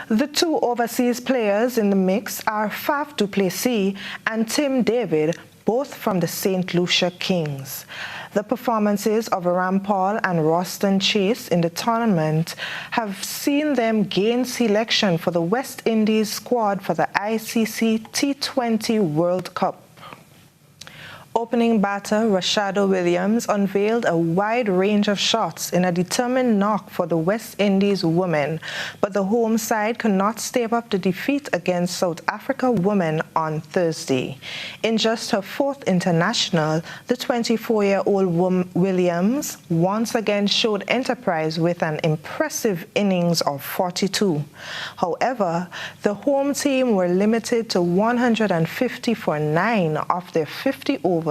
Speaker 13: The 2 overseas players in the mix are Faf du Plessis and Tim David, both from the St. Lucia Kings. The performances of Rampal and Roston Chase in the tournament have seen them gain selection for the West Indies squad for the ICC T20 World Cup. Opening batter Rashado Williams unveiled a wide range of shots in a determined knock for the West Indies women, but the home side could not stave up the defeat against South Africa women on Thursday. In just her fourth international, the 24-year-old Williams once again showed enterprise with an impressive innings of 42. However, the home team were limited to 150 for 9 of their 50 overs,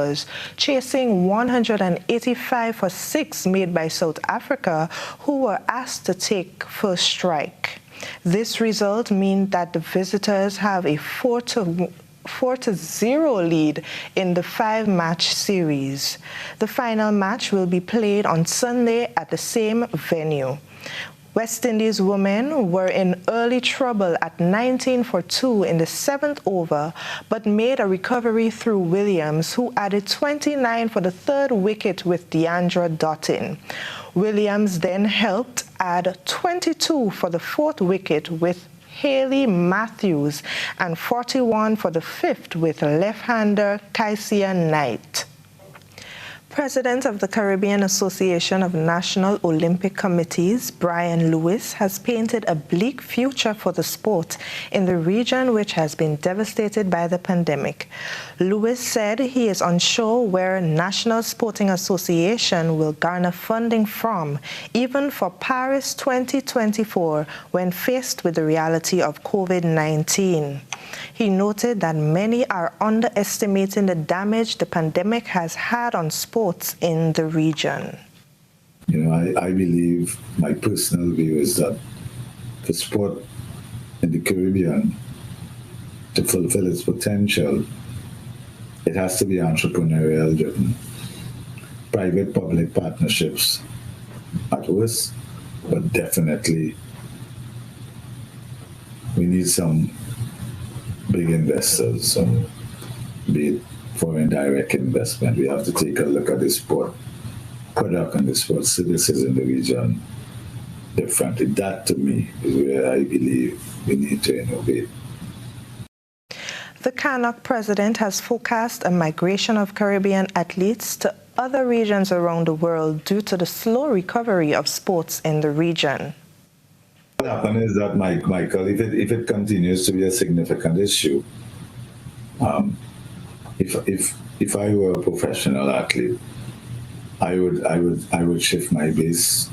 Speaker 13: chasing 185 for 6 made by South Africa, who were asked to take first strike. This result means that the visitors have a 4-0 lead in the 5-match series. The final match will be played on Sunday at the same venue. West Indies women were in early trouble at 19 for 2 in the 7th over, but made a recovery through Williams, who added 29 for the 3rd wicket with Deandra Dottin. Williams then helped add 22 for the 4th wicket with Hayley Matthews and 41 for the 5th with left-hander Keisia Knight. President of the Caribbean Association of National Olympic Committees, Brian Lewis, has painted a bleak future for the sport in the region which has been devastated by the pandemic. Lewis said he is unsure where National Sporting Association will garner funding from, even for Paris 2024, when faced with the reality of COVID-19. He noted that many are underestimating the damage the pandemic has had on sports in the region.
Speaker 14: You know, I believe, my personal view is that the sport in the Caribbean, to fulfill its potential, it has to be entrepreneurial driven. Private-public partnerships at worst, but definitely we need some big investors, be it foreign direct investment. We have to take a look at the sport product and the sport services in the region differently. That, to me, is where I believe we need to innovate.
Speaker 13: The CANOC president has forecast a migration of Caribbean athletes to other regions around the world due to the slow recovery of sports in the region.
Speaker 14: What happens is that, Michael, if it continues to be a significant issue, if I were a professional athlete, I would shift my base,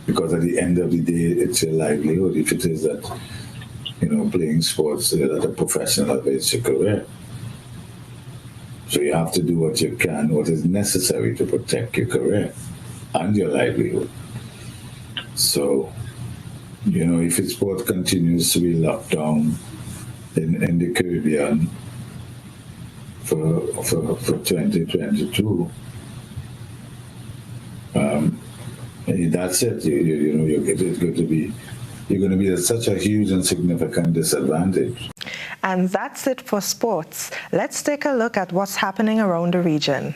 Speaker 14: because at the end of the day, it's your livelihood. If it is that, you know, playing sports at a professional level, it's your career. So you have to do what you can, what is necessary to protect your career and your livelihood. So, you know, if sport continues to be locked down in the Caribbean for 2022, that's it. You're going to be at such a huge and significant disadvantage.
Speaker 13: And that's it for sports. Let's take a look at what's happening around the region.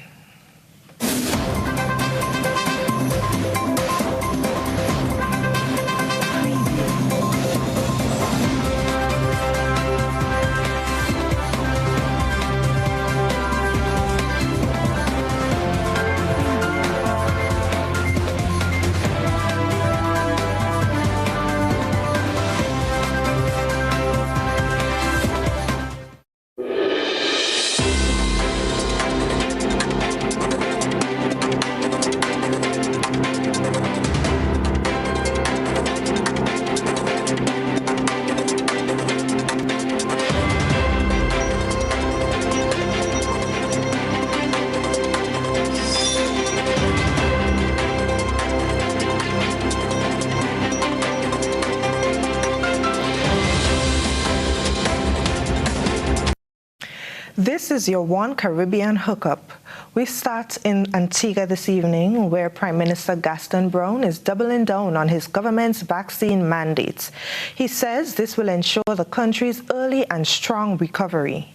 Speaker 13: This is your One Caribbean Hookup. We start in Antigua this evening, where Prime Minister Gaston Browne is doubling down on his government's vaccine mandates. He says this will ensure the country's early and strong recovery.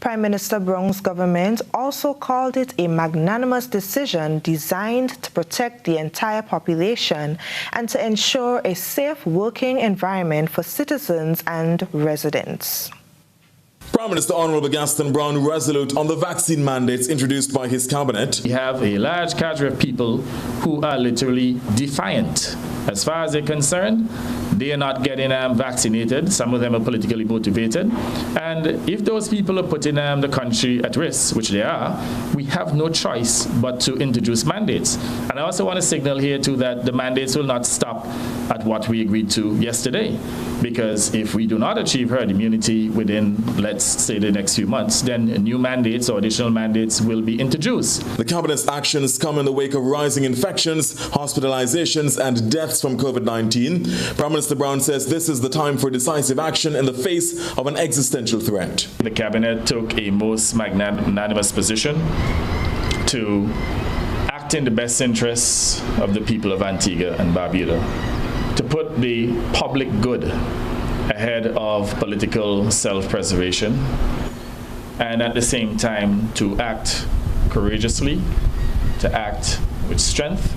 Speaker 13: Prime Minister Browne's government also called it a magnanimous decision designed to protect the entire population and to ensure a safe working environment for citizens and residents.
Speaker 18: Prime Minister Honorable Gaston Brown resolute on the vaccine mandates introduced by his cabinet.
Speaker 19: We have a large cadre of people who are literally defiant. As far as they're concerned, they are not getting vaccinated. Some of them are politically motivated. And if those people are putting the country at risk, which they are, we have no choice but to introduce mandates. And I also want to signal here too that the mandates will not stop at what we agreed to yesterday. Because if we do not achieve herd immunity within, let's say, the next few months, then new mandates or additional mandates will be introduced.
Speaker 18: The cabinet's actions come in the wake of rising infections, hospitalizations, and deaths from COVID-19. Prime Minister Brown says this is the time for decisive action in the face of an existential threat.
Speaker 19: The cabinet took a most magnanimous position to act in the best interests of the people of Antigua and Barbuda, to put the public good ahead of political self-preservation, and at the same time to act courageously, to act with strength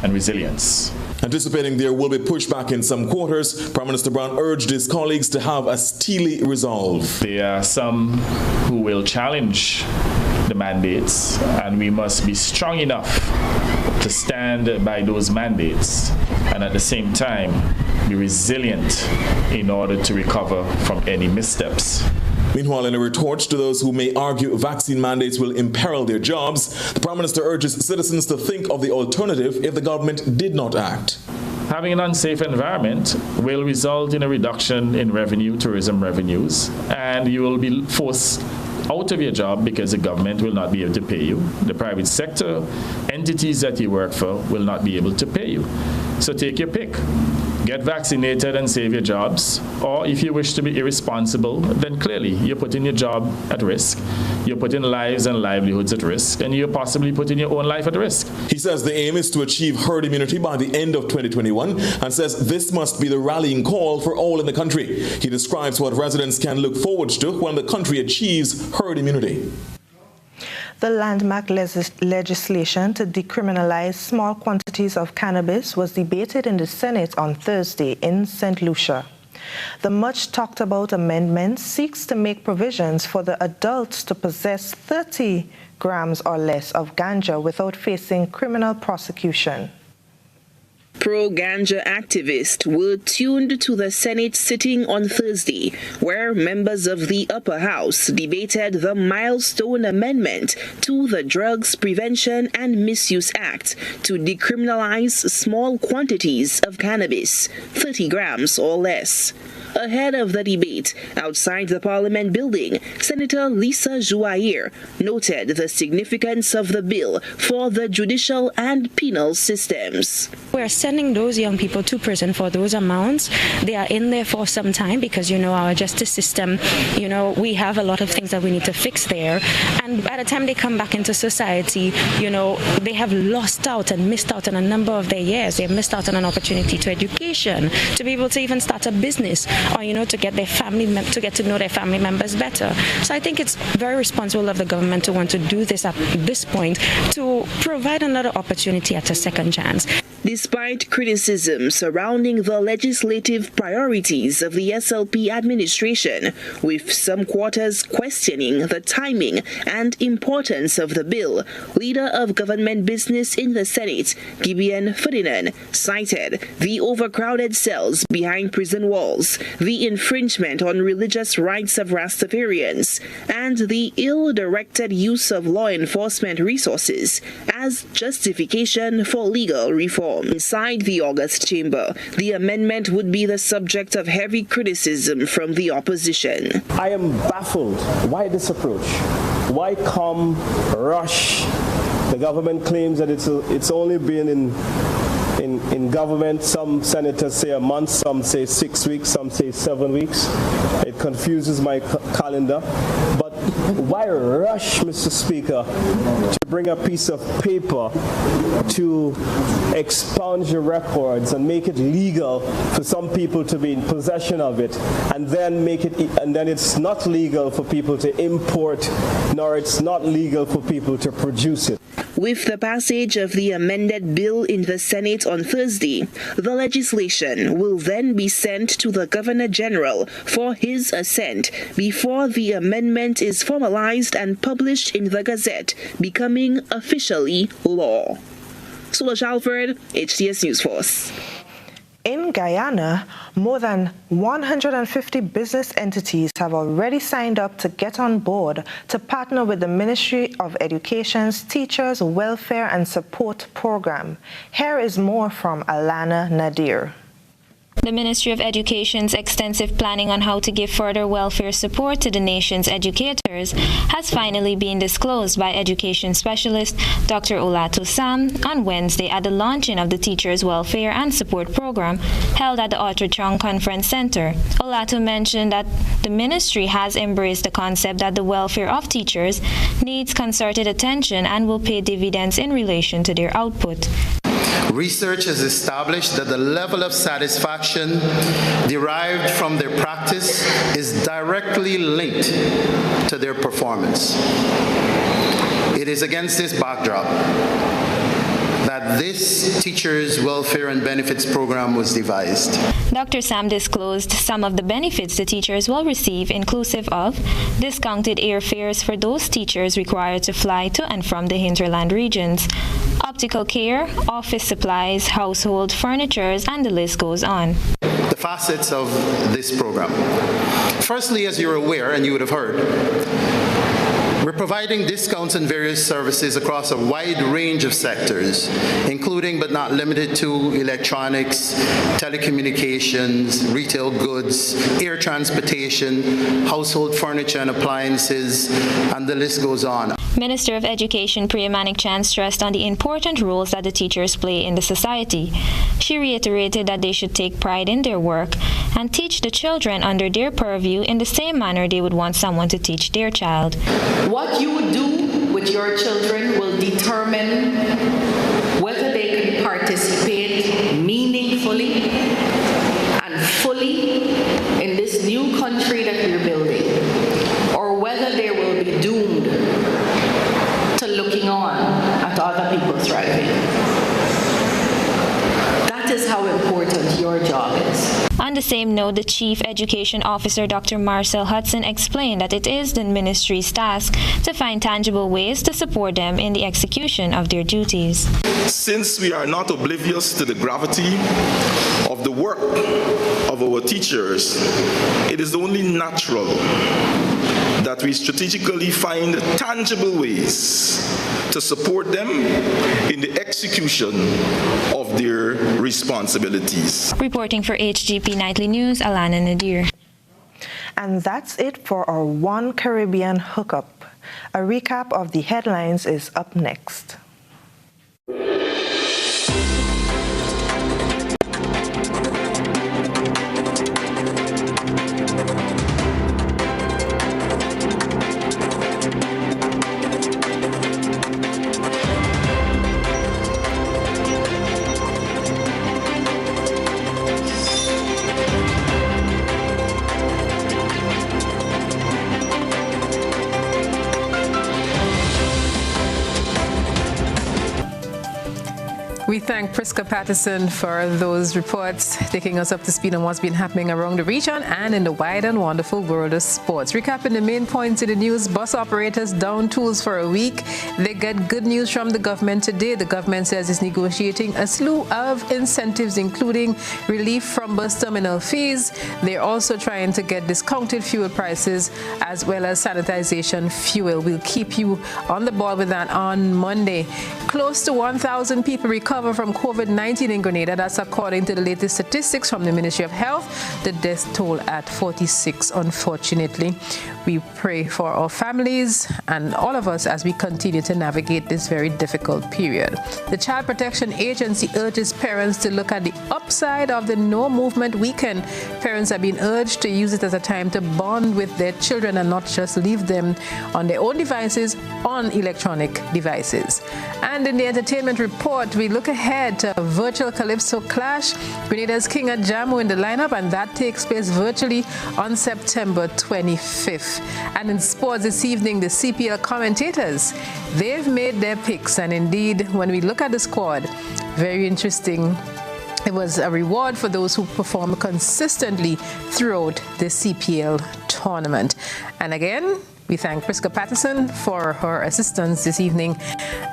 Speaker 19: and resilience.
Speaker 18: Anticipating there will be pushback in some quarters, Prime Minister Brown urged his colleagues to have a steely resolve.
Speaker 19: There are some who will challenge the mandates, and we must be strong enough to stand by those mandates and at the same time be resilient in order to recover from any missteps.
Speaker 18: Meanwhile, in a retort to those who may argue vaccine mandates will imperil their jobs, the Prime Minister urges citizens to think of the alternative if the government did not act.
Speaker 19: Having an unsafe environment will result in a reduction in tourism revenues, and you will be forced out of your job because the government will not be able to pay you. The private sector entities that you work for will not be able to pay you. So take your pick. Get vaccinated and save your jobs. Or if you wish to be irresponsible, then clearly you're putting your job at risk. You're putting lives and livelihoods at risk, and you're possibly putting your own life at risk.
Speaker 18: He says the aim is to achieve herd immunity by the end of 2021 and says this must be the rallying call for all in the country. He describes what residents can look forward to when the country achieves herd immunity.
Speaker 13: The landmark legislation to decriminalize small quantities of cannabis was debated in the Senate on Thursday in St. Lucia. The much-talked-about amendment seeks to make provisions for the adults to possess 30 grams or less of ganja without facing criminal prosecution.
Speaker 20: Pro-ganja activists were tuned to the Senate sitting on Thursday, where members of the upper house debated the milestone amendment to the Drugs Prevention and Misuse Act to decriminalize small quantities of cannabis, 30 grams or less. Ahead of the debate outside the Parliament building, Senator Lisa Jouair noted the significance of the bill for the judicial and penal systems.
Speaker 21: We're sending those young people to prison for those amounts. They are in there for some time because, our justice system, we have a lot of things that we need to fix there. And by the time they come back into society, they have lost out and missed out on a number of their years. They've missed out on an opportunity to education, to be able to even start a business, or, to get their to get to know their family members better. So I think it's very responsible of the government to want to do this at this point, to provide another opportunity at a second chance.
Speaker 20: Despite criticism surrounding the legislative priorities of the SLP administration, with some quarters questioning the timing and importance of the bill, Leader of Government Business in the Senate, Gibeon Ferdinand, cited the overcrowded cells behind prison walls, the infringement on religious rights of Rastafarians, and the ill-directed use of law enforcement resources as justification for legal reform. Inside the August chamber, the amendment would be the subject of heavy criticism from the opposition.
Speaker 22: I am baffled. Why this approach? Why come rush? The government claims that it's only been in government. Some senators say a month, some say 6 weeks, some say 7 weeks. It confuses my calendar. But why rush, Mr. Speaker, to bring a piece of paper to expunge your records and make it legal for some people to be in possession of it, and then it's not legal for people to import, nor it's not legal for people to produce it.
Speaker 20: With the passage of the amended bill in the Senate on Thursday, the legislation will then be sent to the Governor General for his assent before the amendment is formalized and published in the Gazette, becoming officially law. Solange Alford, HTS News Force.
Speaker 13: In Guyana, more than 150 business entities have already signed up to get on board to partner with the Ministry of Education's Teachers Welfare and Support Program. Here is more from Alana Nadir.
Speaker 1: The Ministry of Education's extensive planning on how to give further welfare support to the nation's educators has finally been disclosed by education specialist Dr. Olatu Sam on Wednesday at the launching of the Teachers Welfare and Support Program held at the Arthur Chong Conference Center. Olatu mentioned that the ministry has embraced the concept that the welfare of teachers needs concerted attention and will pay dividends in relation to their output.
Speaker 5: Research has established that the level of satisfaction derived from their practice is directly linked to their performance. It is against this backdrop that this Teachers Welfare and Benefits Program was devised.
Speaker 1: Dr. Sam disclosed some of the benefits the teachers will receive, inclusive of discounted airfares for those teachers required to fly to and from the hinterland regions, optical care, office supplies, household furniture, and the list goes on.
Speaker 5: The facets of this program. Firstly, as you're aware, and you would have heard, we're providing discounts on various services across a wide range of sectors, including but not limited to electronics, telecommunications, retail goods, air transportation, household furniture and appliances, and the list goes on.
Speaker 1: Minister of Education Priya Manik-Chan stressed on the important roles that the teachers play in the society. She reiterated that they should take pride in their work and teach the children under their purview in the same manner they would want someone to teach their child.
Speaker 11: What you would do with your children will determine whether they can participate meaningfully and fully in this new country that we're building, or whether they will be doomed to looking on at other people thriving. That is how important your job is.
Speaker 1: On the same note, the Chief Education Officer, Dr. Marcel Hudson, explained that it is the ministry's task to find tangible ways to support them in the execution of their duties.
Speaker 16: Since we are not oblivious to the gravity of the work of our teachers, it is only natural that we strategically find tangible ways to support them in the execution of their responsibilities.
Speaker 1: Reporting for HGP Nightly News, Alana Nadir.
Speaker 13: And that's it for our One Caribbean Hookup. A recap of the headlines is up next.
Speaker 4: We thank Priska Patterson for those reports, taking us up to speed on what's been happening around the region and in the wide and wonderful world of sports. Recapping the main points in the news, bus operators down tools for a week. They get good news from the government today. The government says it's negotiating a slew of incentives, including relief from bus terminal fees. They're also trying to get discounted fuel prices as well as sanitization fuel. We'll keep you on the ball with that on Monday. Close to 1,000 people recovered recover from COVID-19 in Grenada. That's according to the latest statistics from the Ministry of Health. The death toll at 46, unfortunately. We pray for our families and all of us as we continue to navigate this very difficult period. The Child Protection Agency urges parents to look at the upside of the No Movement Weekend. Parents are being urged to use it as a time to bond with their children and not just leave them on their own devices, on electronic devices. And in the entertainment report, we look ahead to a virtual Calypso clash. Grenada's King Adjamo in the lineup, and that takes place virtually on September 25th. And in sports this evening, the CPL commentators, they've made their picks. And indeed, when we look at the squad, very interesting. It was a reward for those who perform consistently throughout the CPL tournament. And again, we thank Priska Patterson for her assistance this evening.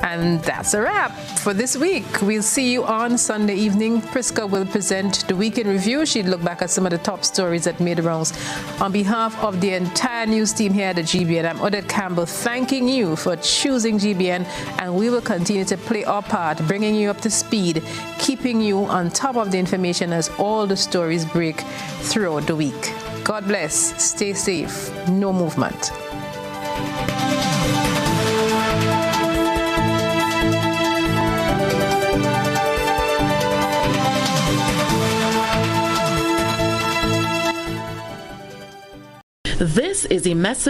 Speaker 4: And that's a wrap for this week. We'll see you on Sunday evening. Priska will present the weekend review. She'll look back at some of the top stories that made the rounds. On behalf of the entire news team here at the GBN, I'm Odette Campbell, thanking you for choosing GBN, and we will continue to play our part, bringing you up to speed, keeping you on top of the information as all the stories break throughout the week. God bless. Stay safe. No movement.
Speaker 3: This is a message